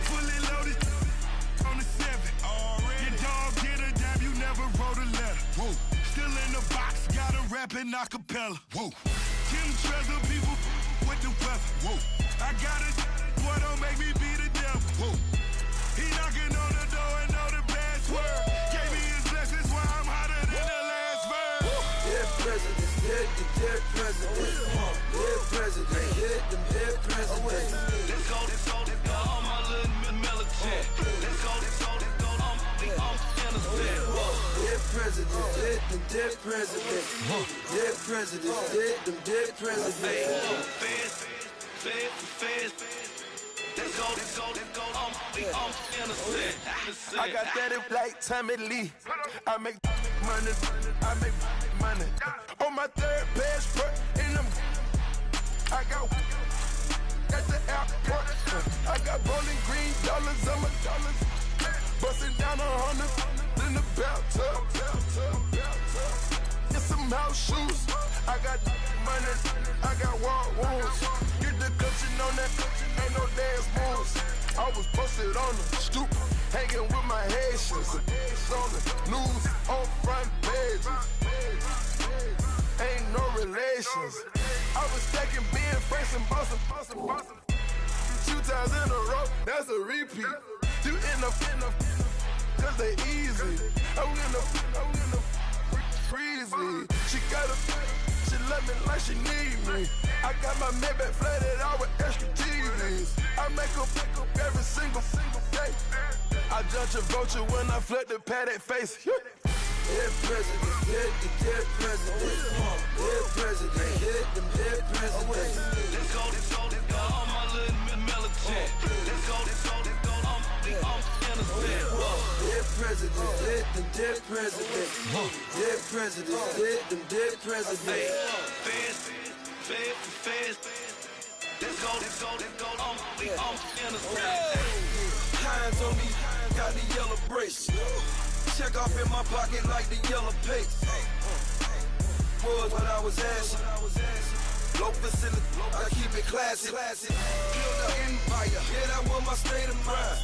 Fully loaded on the 7. Your dog get a dime, you never wrote a letter. Whoa. Still in the box, got a rapping acapella. Whoa. Kim Treasure, people with the weather. Whoa. I got it, boy, don't make me be the devil. Whoa. He knocking on the door and know the password. Gave me his blessings while I'm hotter than the last verse. Dead president, dead president. Dead president, dead president. Let's go, all my little militant. Let's go, I'm innocent. Dead president, dead president. Dead president, dead president. Feds. Let's go, I'm innocent. I got that like Tommy Lee. I make money. On my third page, in them. I got at the airport. I got Bowling Green dollars on my dollars. Busting down 100 in the bathtub. Get some house shoes. I got money. I got war wounds. Get the clutching on that. Ain't no dance moves. I was posted on the stoop, hanging with my Haitians. On the news, on front pages. Ain't no relations. I was stacking being Franks and Boston. 2 times in a row, that's a repeat. You end up, cause they easy. I'm gonna freeze me. She she love me like she need me. I got my Maybach flooded out with extra TVs. I make her pick up every single day. I judge a vulture when I flood the Paddock face. Dead president, dead president. Dead president, dead president. Let's go, all my little militant. Let's go, I'm innocent. Dead president, dead president. Dead president, dead president. Fast. Let's go, I'm innocent. Hands on me, got the yellow brace. Check off in my pocket like the yellow paste. Was what I was asking. Low facility, I keep it classy. Build an empire, yeah, that was my state of mind.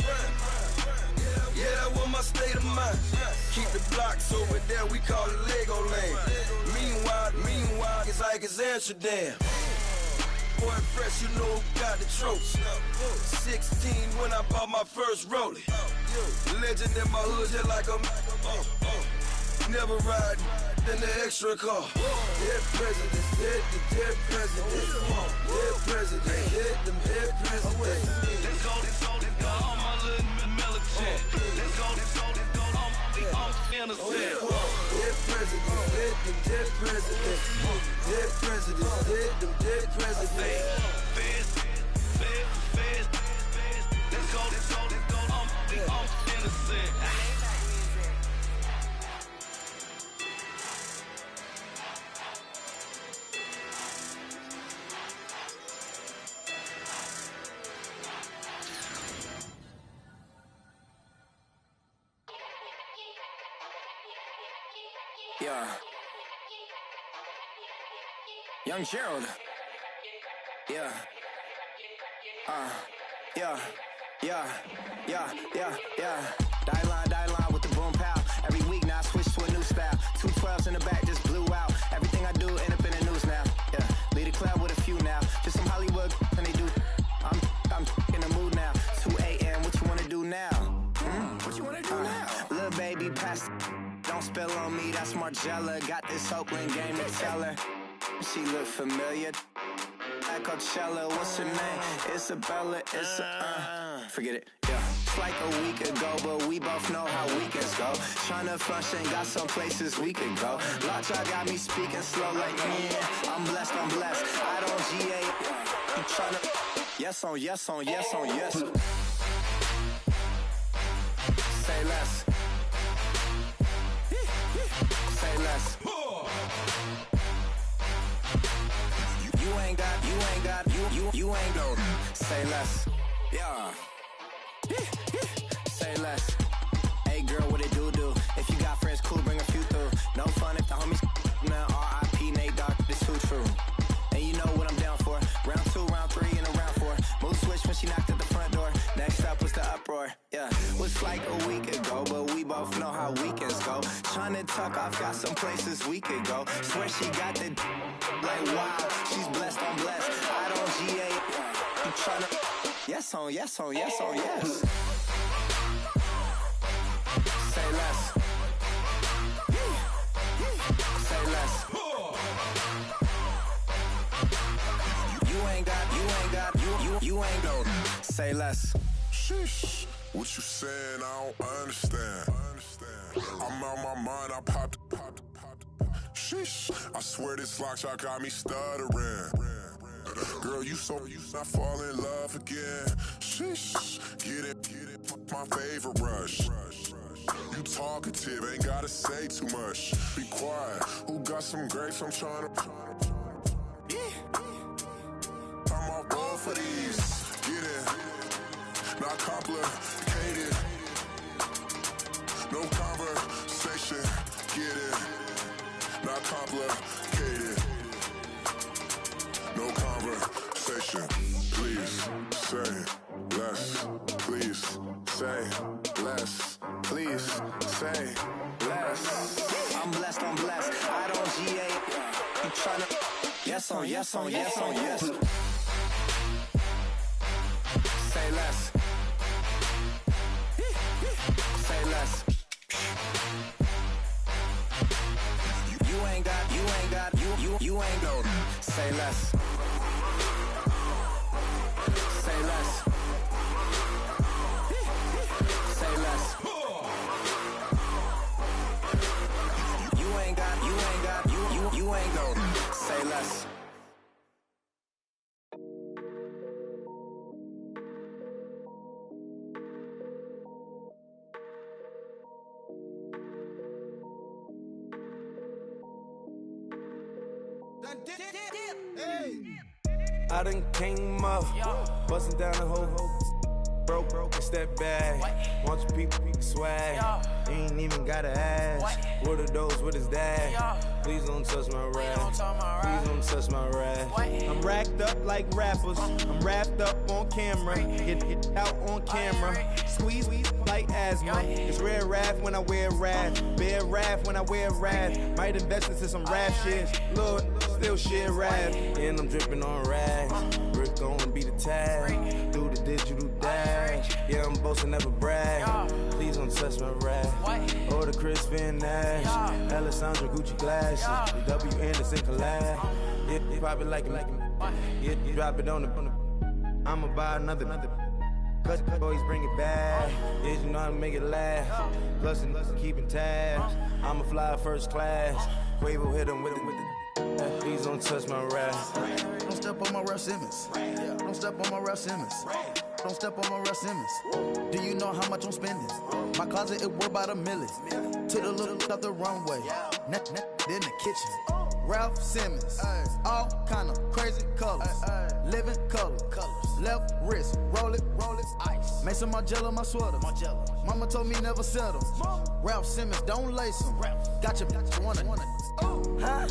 Yeah, that was my state of mind. Keep the blocks over there, we call it Lego Land. Meanwhile, it's like it's Amsterdam. Boy fresh, you know who got the tropes. 16 when I bought my first rollie. Legend in my hood, just like a never ride in the extra car. Dead presidents, dead presidents. Dead president, dead presidents. Let's go, all my little militant. Let's go, I'm innocent. Dead presidents, dead presidents. Dead presidents, dead presidents. Fast. Let's go, I'm innocent. Yeah. Young Gerald. Yeah. Die line with the boom pow. Every week now I switch to a new style. 212s in the back just blew out. Everything I do end up in the news now. Yeah. Lead a club with a few now. Just some Hollywood and they do. I'm in the mood now. 2 a.m. What you wanna do now? What you wanna do now? Little baby pass. Don't spill on me, that's Margella. Got this Oakland game to tell her. She look familiar. At Coachella, what's her name? Isabella, forget it, yeah. It's like a week ago, but we both know how weekends go. Tryna function, got some places we could go. Lockjaw got me speaking slow like, I'm blessed. I don't GA. You tryna, yes on yes. Say less. Say less. You ain't no. Say less. Yeah. Say less. Hey girl, what it do? If you got friends, cool, bring a few through. No fun if the homies now. R.I.P. Nate Dogg, this too true. And you know what I'm down for. Round 2, round 3, and a round 4. Mood switch when she knocked at the front door. Next up was the uproar. Yeah, was like a week ago, but we both know how weekends go. Tryna tuck off, got some places we could go. Swear she got the like wow, she's blessed, I'm blessed. I don't GA. You tryna yes on yes. Say less. Say less. You ain't no. Say less. Sheesh. What you saying? I don't understand. I'm out my mind. I popped. Sheesh. I swear this lockjaw got me stuttering. Girl, you not fall in love again. Sheesh. Get it. My favorite rush. You talkative, ain't gotta say too much. Be quiet. Who got some grapes? I'm trying to. I'm off both of these. Get in. Not complicated. No conversation. Get in. Not complicated. No conversation. Please say less. Please say less. Please say less. I'm blessed. I don't GA. You tryna yes on. Say less. Say less. You ain't got. You ain't I done came up, bustin' down the whole broke and step back. Want your people swag. You ain't even gotta ask. What are those? What is that? Please don't touch my rap. Please don't touch my rap. I'm racked up like rappers. I'm wrapped up on camera. Get out on camera. Squeeze like asthma. It's rare wrath when I wear wrath. Bear wrath when I wear wrath. Might invest into some rap shit. Lord, still shit rap. And I'm dripping on rags. Rick gonna be the tag. Do the digital dash. Yeah, I'm boasting, never brag. Please don't touch my rap. Or the Chris Van Nash. Alessandra Gucci glasses. The W Anderson collab. Yeah, you pop it like it. Yeah, you drop it on the. I'ma buy another. Cause always bring it back. Yeah, you know how to make it laugh. Plus, keeping tabs. I'ma fly first class. Quavo hit him with it. Please don't touch my rap. Don't step on my Ralph Simmons. Don't step on my Ralph Simmons. Don't step on my Ralph Simmons. Do you know how much I'm spending? My closet, it worth about $1 million. To the little up the runway. In the kitchen. Ralph Simmons. All kind of crazy colors. Living colors. Left wrist. Roll it. Ice. Mason Margiela, my sweater. Mama told me never settle. Ralph Simmons, don't lace him. Got your wanna. Huh?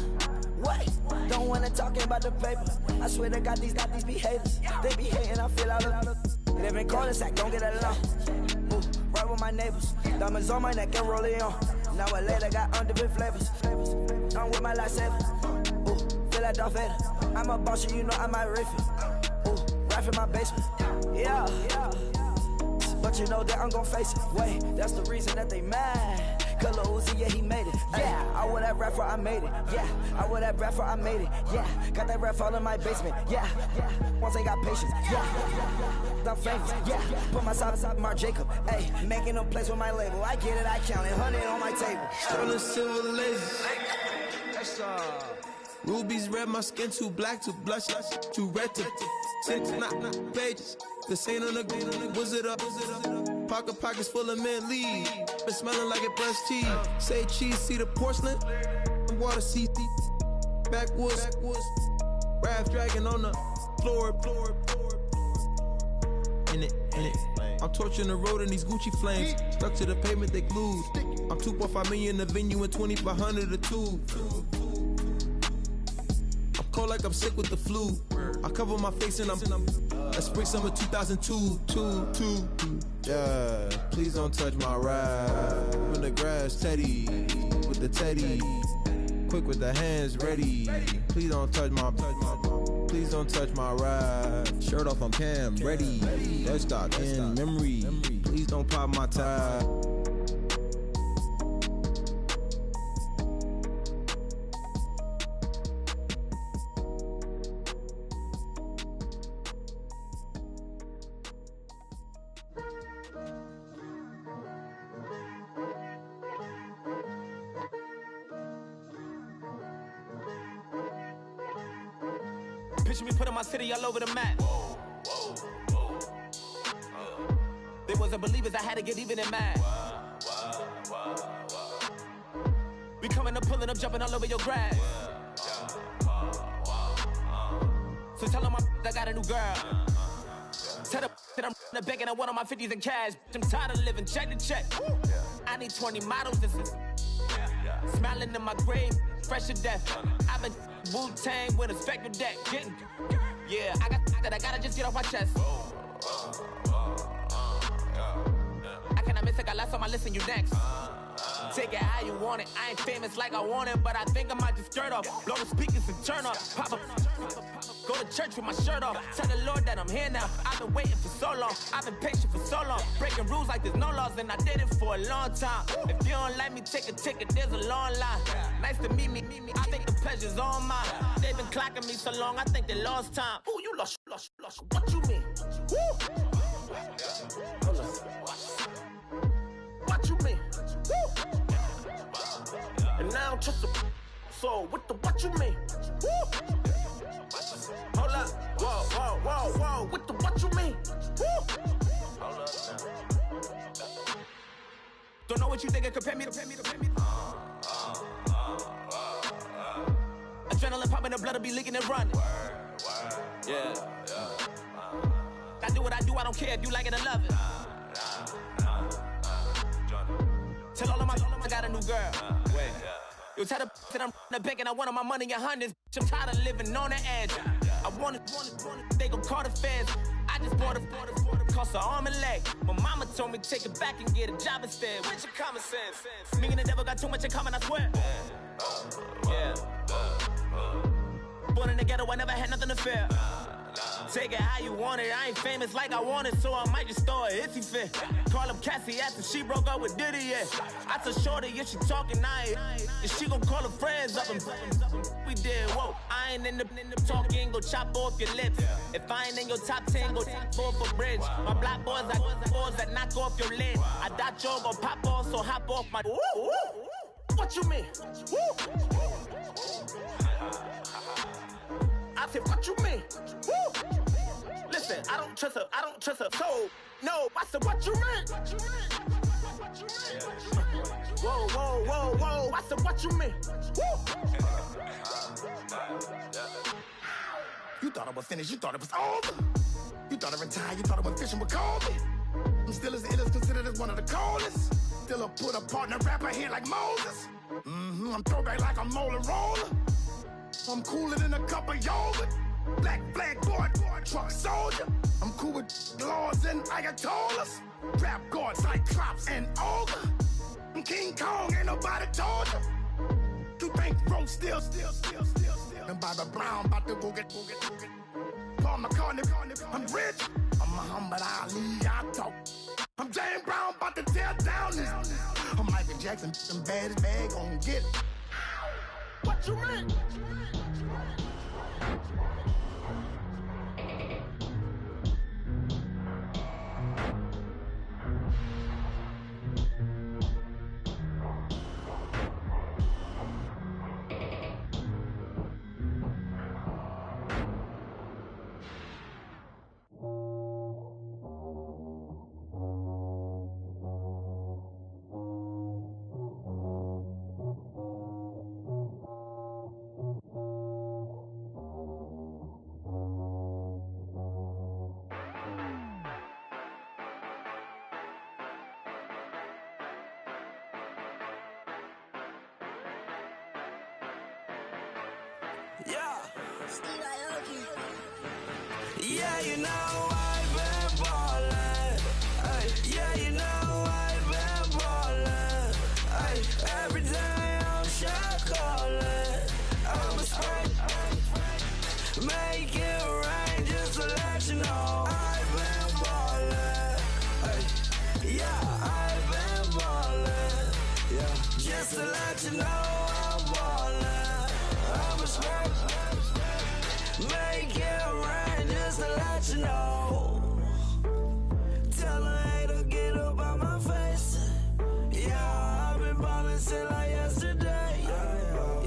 Wait, don't wanna talk about the paper. I swear to God, these be haters. They be hating, I feel out of live in cul-de-sac, don't get along. Ooh, right with my neighbors. Diamonds on my neck and roll it on. Now I later got underbit flavors. I'm with my lifesaver. Ooh, feel like Darth Vader. I'm a boss, you know I might riff it. Ooh, right in my basement. Yeah. But you know that I'm gon' face it. Wait, that's the reason that they mad. Cause Lil Uzi, yeah, he made it. Yeah, I wear that rapper, I made it. Yeah, I wear that rapper, I made it. Yeah, got that rap all in my basement. Yeah, once I got patience. Yeah, I'm famous. Yeah, put myself inside Marc Jacob. Hey, making a place with my label. I get it, I count it. 100 on my table. Sterling silver laser. Rubies red, my skin too black to blush, too red to six, not pages. This ain't on the wizard up. Pockets full of mint leaves. Been smelling like it brushed teeth. Say cheese, see the porcelain. Water, see backwoods. Raft dragging on the floor. In it. I'm torching the road in these Gucci flames. Stuck to the pavement, they glued. I'm 2.5 million in the venue and 2,500 a tube. I'm cold like I'm sick with the flu. I cover my face and I'm spring summer 2002. Yeah, please don't touch my ride. In the grass, Teddy, with the Teddy. Quick with the hands ready. Please don't touch my ride. Shirt off on cam, ready. Let's start in memory. Please don't pop my tie. Picture me putting my city all over the map. They wasn't believers, I had to get even and mad. We coming up, pulling up, jumping all over your grass. So tell them I got a new girl. Tell them that I'm the back and I want on my 50s in cash. I'm tired of living check to check. I need 20 models, this is smiling in my grave, fresh to death. I've been Wu-Tang with a spectral deck. Yeah, I gotta just get off my chest. I cannot miss it, got lots on my list and you next. Take it how you want it. I ain't famous like I want it, but I think I might just skirt off. Blow the speakers and turn up. Pop up. Go to church with my shirt off. Tell the Lord that I'm here now. I've been waiting for so long. I've been patient for so long. Breaking rules like there's no laws, and I did it for a long time. If you don't like me, take a ticket. There's a long line. Nice to meet me. I think the pleasure's all mine. They've been clocking me so long, I think they lost time. Ooh, you lost. What you mean? Woo! What you mean? Woo! And now I don't trust the so what you mean? Woo! Hold up, whoa, what you mean? Woo! Hold up now. Don't know what you think, compare me to. Adrenaline popping, the blood will be leaking and running. Yeah. I do what I do, I don't care if you like it or love it. Tell all of my I got a new girl. Wait. You tell the that I'm the bank and I want all my money in hundreds. I'm tired of living on the edge. I want it, they gon' call the feds. I just bought a cost an arm and leg. My mama told me take it back and get a job instead. Where's your common sense? Me and the devil got too much in common, I swear. Yeah. Born in the ghetto, I never had nothing to fear. Take it how you want it. I ain't famous like I want it, so I might just throw it if he fit. Call up Cassie after she broke up with Diddy, yeah. I told Shorty if she talking, and she gon' call her friends up and we did, whoa. I ain't in the talking, go chop off your lips. If I ain't in your top 10, go fall for bridge. My black boys, I boys that knock off your lid. I thought you gon' pop off, so hop off my. What you mean? I said, what you mean? Woo! Listen, I don't trust her, so, no, I said, what you mean? Whoa, I said, what you mean? Woo! You thought I was finished, you thought it was over. You thought I retired, you thought I went fishing with Kobe. I'm still as ill as considered as one of the coldest. Still a put a partner rapper here like Moses. I'm throwback like I'm Mola Roller. I'm cooler than a cup of yogurt. Black flag board, truck soldier. I'm cool with laws and Ayatollahs. Rap gods like Klops and Olga. I'm King Kong, ain't nobody told you. You think Rose still. And Bobby Brown about to go get. Paul McCartney, I'm rich. I'm Muhammad Ali, I talk. I'm James Brown, about to tear down this. I'm Michael Jackson, them bad as bad gon' get. What you mean? Yeah, Steve Aoki. Yeah, you know I've been ballin'. Ay, yeah, you know I've been ballin'. Ay, every day I'm shot callin'. I'm a spray, make it rain just to let you know I've been ballin'. Ay, yeah, I've been ballin'. Yeah, just to let you know I'm ballin'. I'm a spray. Make it rain just to let you know. Tell a hater get up on my face. Yeah, I've been ballin' since like yesterday.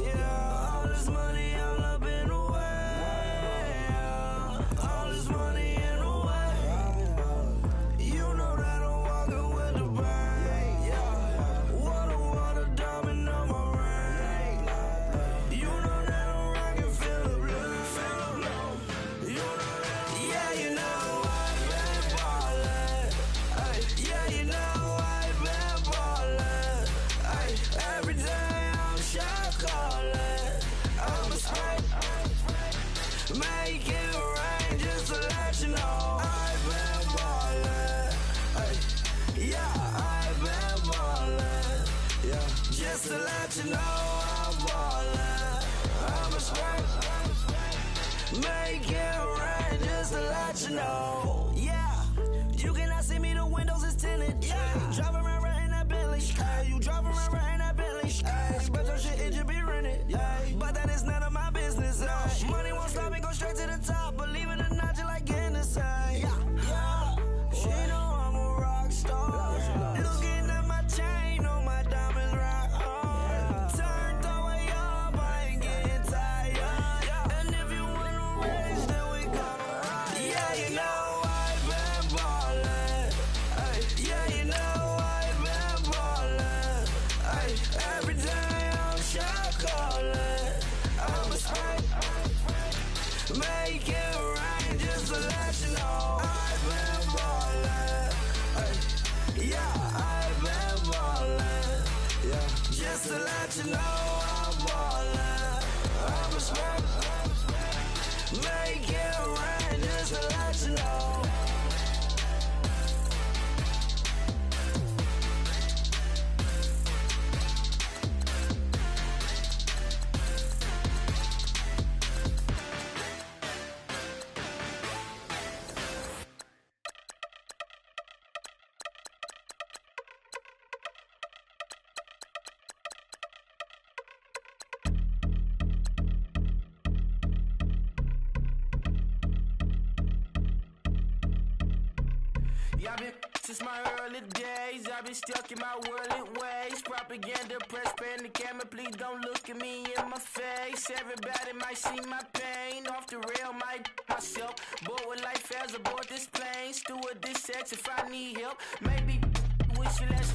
Yeah, all this money all up in the way. All this money in the way. You know that I'm walking with the brain. Yeah, water diamond on my ring. You know that I'm rockin' feel the blue. Yeah, you know I've been ballin'. Ay, yeah, you know I've been ballin'. Ay, every day I'm shot callin'. I'm a spray. Make it rain just to let you know I've been ballin'. Ay, yeah, I've been ballin'. Yeah, just to let you know I'm ballin'. I'm a spray. Make it rain just to let you know. Yeah, you cannot see me, the windows is tinted. Yeah, drive around right in that Bentley. Ay, you drive around right in that Bentley. Ay, but your shit, it just be rented. Yeah, but that is none of my business. Ay, money won't stop me, go straight to the top. Believe it or not, you like getting the same. Yeah, she know I'm a rock star. Looking at my chain, on my diamonds rock hard. Turned the way up, I ain't getting tired. And if you wanna race, then we gonna ride. Yeah, you know Yeah, I've been ballin'. Yeah, just to let you know I'm ballin'. I'm a smoke, make it rain just to let you know. I've been since my early days, I've been stuck in my worldly ways. Propaganda, press, pen, the camera, please don't look at me in my face. Everybody might see my pain, off the rail, might myself. Bored with life as aboard this plane, steward this sex if I need help. Maybe wish you less